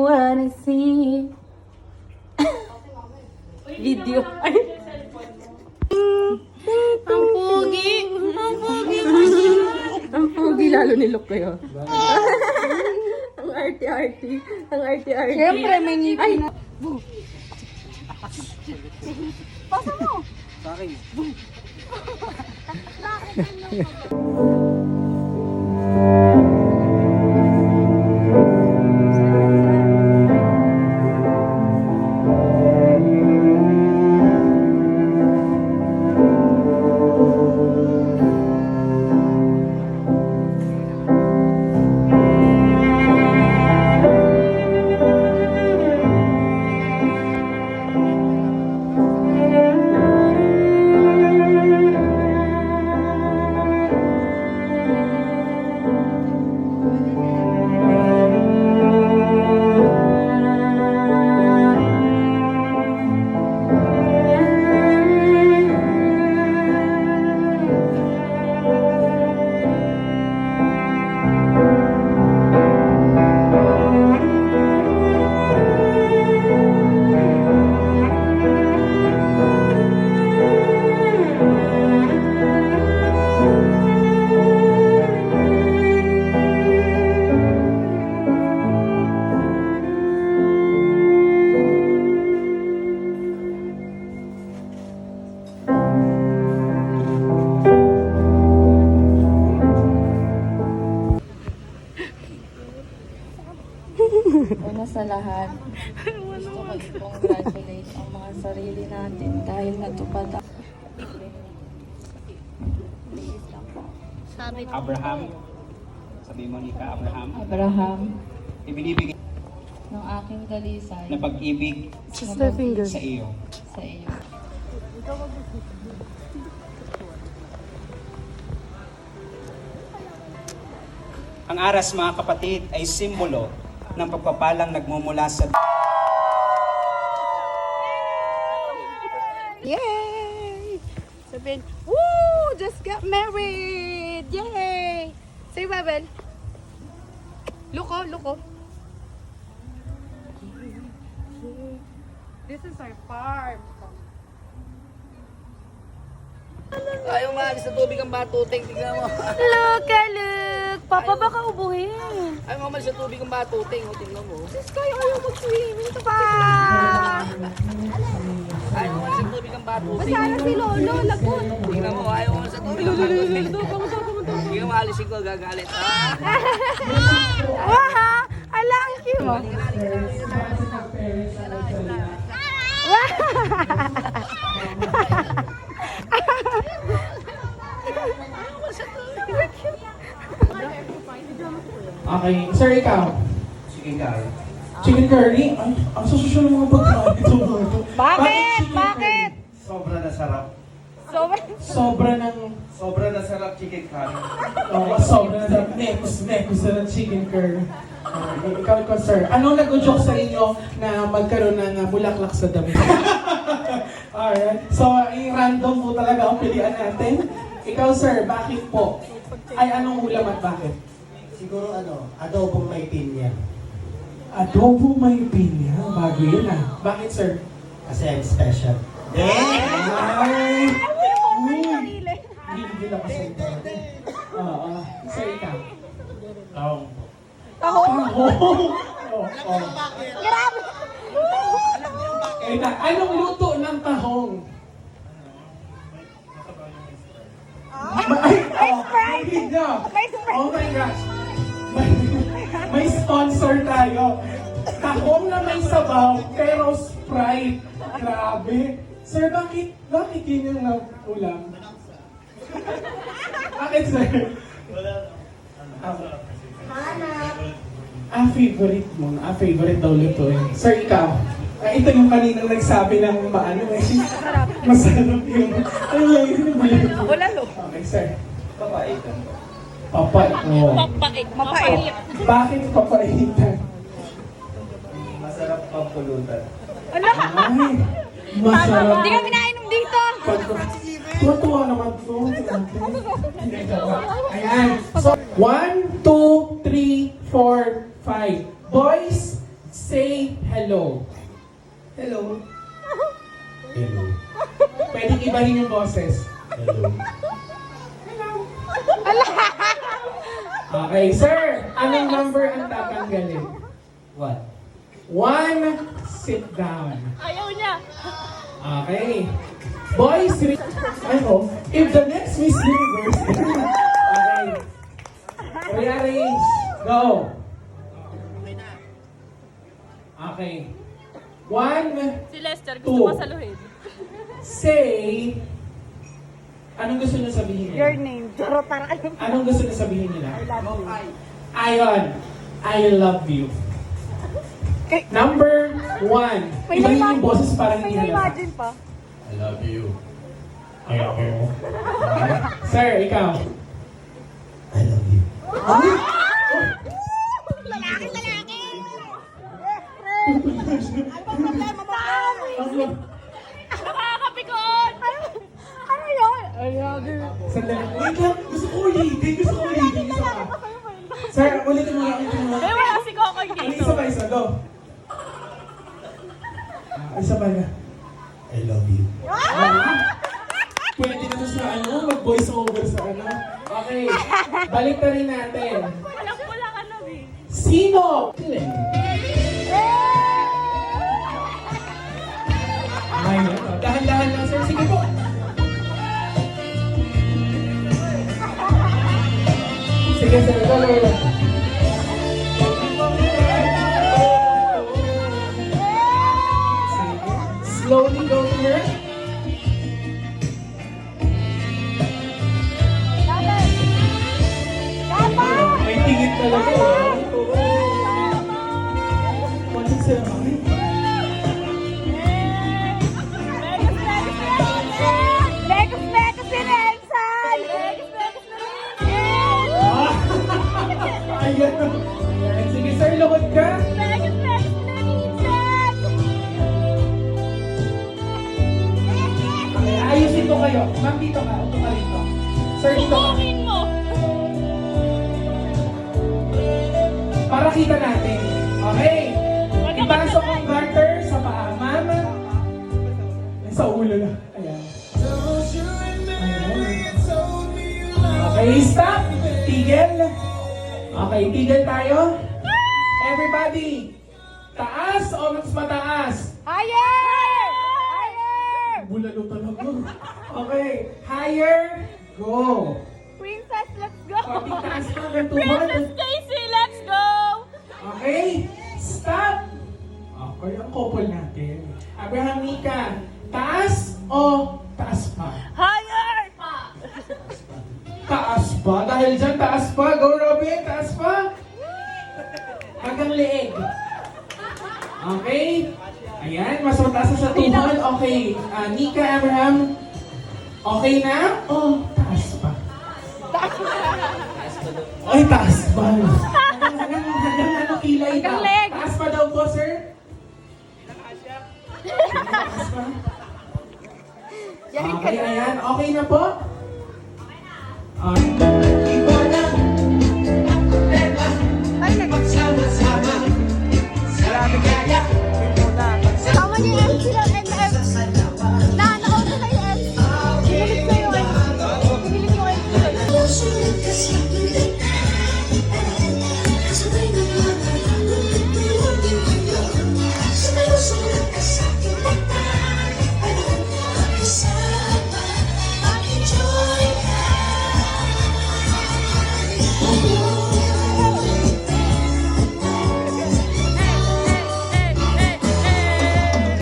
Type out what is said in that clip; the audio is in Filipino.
wanna see. Video. Ay. Ang pogi. Ang pogi. Ang pogi lalo ni Luke kayo. Ang arty-arty. Ang arty-arty. Siyempre, may ngipin na. Pasa mo! Sa akin. Una sa lahat, gusto ko i-congratulate ang mga sarili natin dahil natupad ang Abraham. Sabi mo ni ka, Abraham ibinibigay ng aking dalisay na pag-ibig Sister finger. sa iyo. sa iyo. Ang aras, mga kapatid, ay simbolo ng pagpapalang nagmumula sa Yay! Sabihin, woo! Just got married! Yay! Say, Babel. Luko, luko. This is our farm. Ayaw maalis sa tubig ang batuting, tignan mo. Look, look. Papa, baka ubuhin. Ayaw maalis sa tubig ang batuting, o tignan mo. Sis, kayo ayaw mag-swimming pa. Ayaw maalis sa tubig ang batuting. Masana si Lolo, lagot. Tignan mo, ayaw maalis sa tubig ang batuting. Hindi ka maalisin ko, gagalit. Wah, ala, ang cute mo. Okay, sir, ikaw. Chicken curry. Chicken curry? Ay, ang susunod ng mga pagkain dito. Bakit? Bakit? Sobra na sarap. Sobra ng... Sobra na sarap chicken curry. Oh, sobra na nekus na ng chicken curry. Ikaw, sir. Anong nag-joke sa inyo na magkaroon ng bulaklak sa damit? Alright. So, random po talaga ang pilian natin. Ikaw, sir, bakit po? Ay, anong ulam at bakit? Siguro adobong may pinya. Adobo may pinya. Bago yun ah. Bakit, sir? Kasi I'm special. Ay! Hindi na kasi. Oo. Sir, ikaw. Taong. Tahong! Grabe! Eh, anong luto ng tahong? Oh my gosh! May sponsor tayo. Tahong na may sabaw, pero Sprite. Grabe. Sir, bakit yun yung ulam? Bakit, sir? Favorite mo. Favorite daw luto eh. Sir, ikaw. Ito yung kaninang nagsabi ng maano eh. Masarap yung... Ay, Wala, lo. okay, sir. Papaitan. Papait. Oh. Mapait. Bakit papaitan? Masarap pagpulutan. Ay, masarap. Hindi kami nainom dito. Tuwa naman to. Ayan. So, 1, 2, 3, 4, 5. Boys, Say hello. Hello. Hello. Pwedeng ibahin yung boses. Hello. Okay, sir. Anong number ang tatanggalin? What? 1, sit down. Ayaw niya. Okay. Boys, ano, if the next Miss Universe, okay. Rearrange. Go. Okay. 1, Si Lester, Two. gusto masaluhin. say, anong gusto niyo sabihin nila? Your name. Pero para ano? Anong gusto niyo sabihin nila? Ayon, I love you. Number 1. Iba yung boses parang hindi halata. Imagine pa. I love you. I love you. Sir, ikaw. I love you. Nakakapikon! Ano yun? Sandali. Wait lang. Gusto ko ulitin. Gusto ko ulitin. Isa pa. Sir, ulitin mo lang. Ulitin mo Eh, lang. wala si Coco Ano dito. isa pa isa? Go. Isa pa na. I love you. Pwede na to sa ano, mag-voice over sa ano. Okay. Balik na rin natin. Wala ka na, eh. Sino? Ay, dahan-dahan lang, sir. Sige po. Sige, sir. Go, go, go. Sige. Slowly go here. May tingin talaga. Konting sila kami. Megas si Nelson! Ayan. Sige, sir. Luhod ka. Okay, ayusin ko kayo. Ma'am, dito ka. Upo ka rito. Sir, dito ka. Bukungin mo. Para kita natin. Okay. Ipasok ang garter sa paa. Ma'am. Ay, sa ulo na. Ayan. Ayan. Okay, stop. Tigil. Okay, tigil tayo. Everybody. Taas o mas mataas? Higher! Higher! Bulalo talaga. Okay. Higher. Go. Princess, let's go! Konting taas pa ng Princess tuhod. Daisy, let's go! Okay. Stop. Okay, ang couple natin. Abraham, Mika. Taas o taas pa? Higher! Taas pa? Dahil dyan, taas pa. Go, Robin. Taas pa. Hanggang leeg. Okay? Ayan, mas mataas na sa tuhod. Okay. Nika, Abraham. Okay na? Oh, taas pa. Ay, taas pa. Hanggang ano kilay daw? Hanggang leg. Taas pa daw po, sir? Taas pa. Okay, ayan. Okay na po? Okay.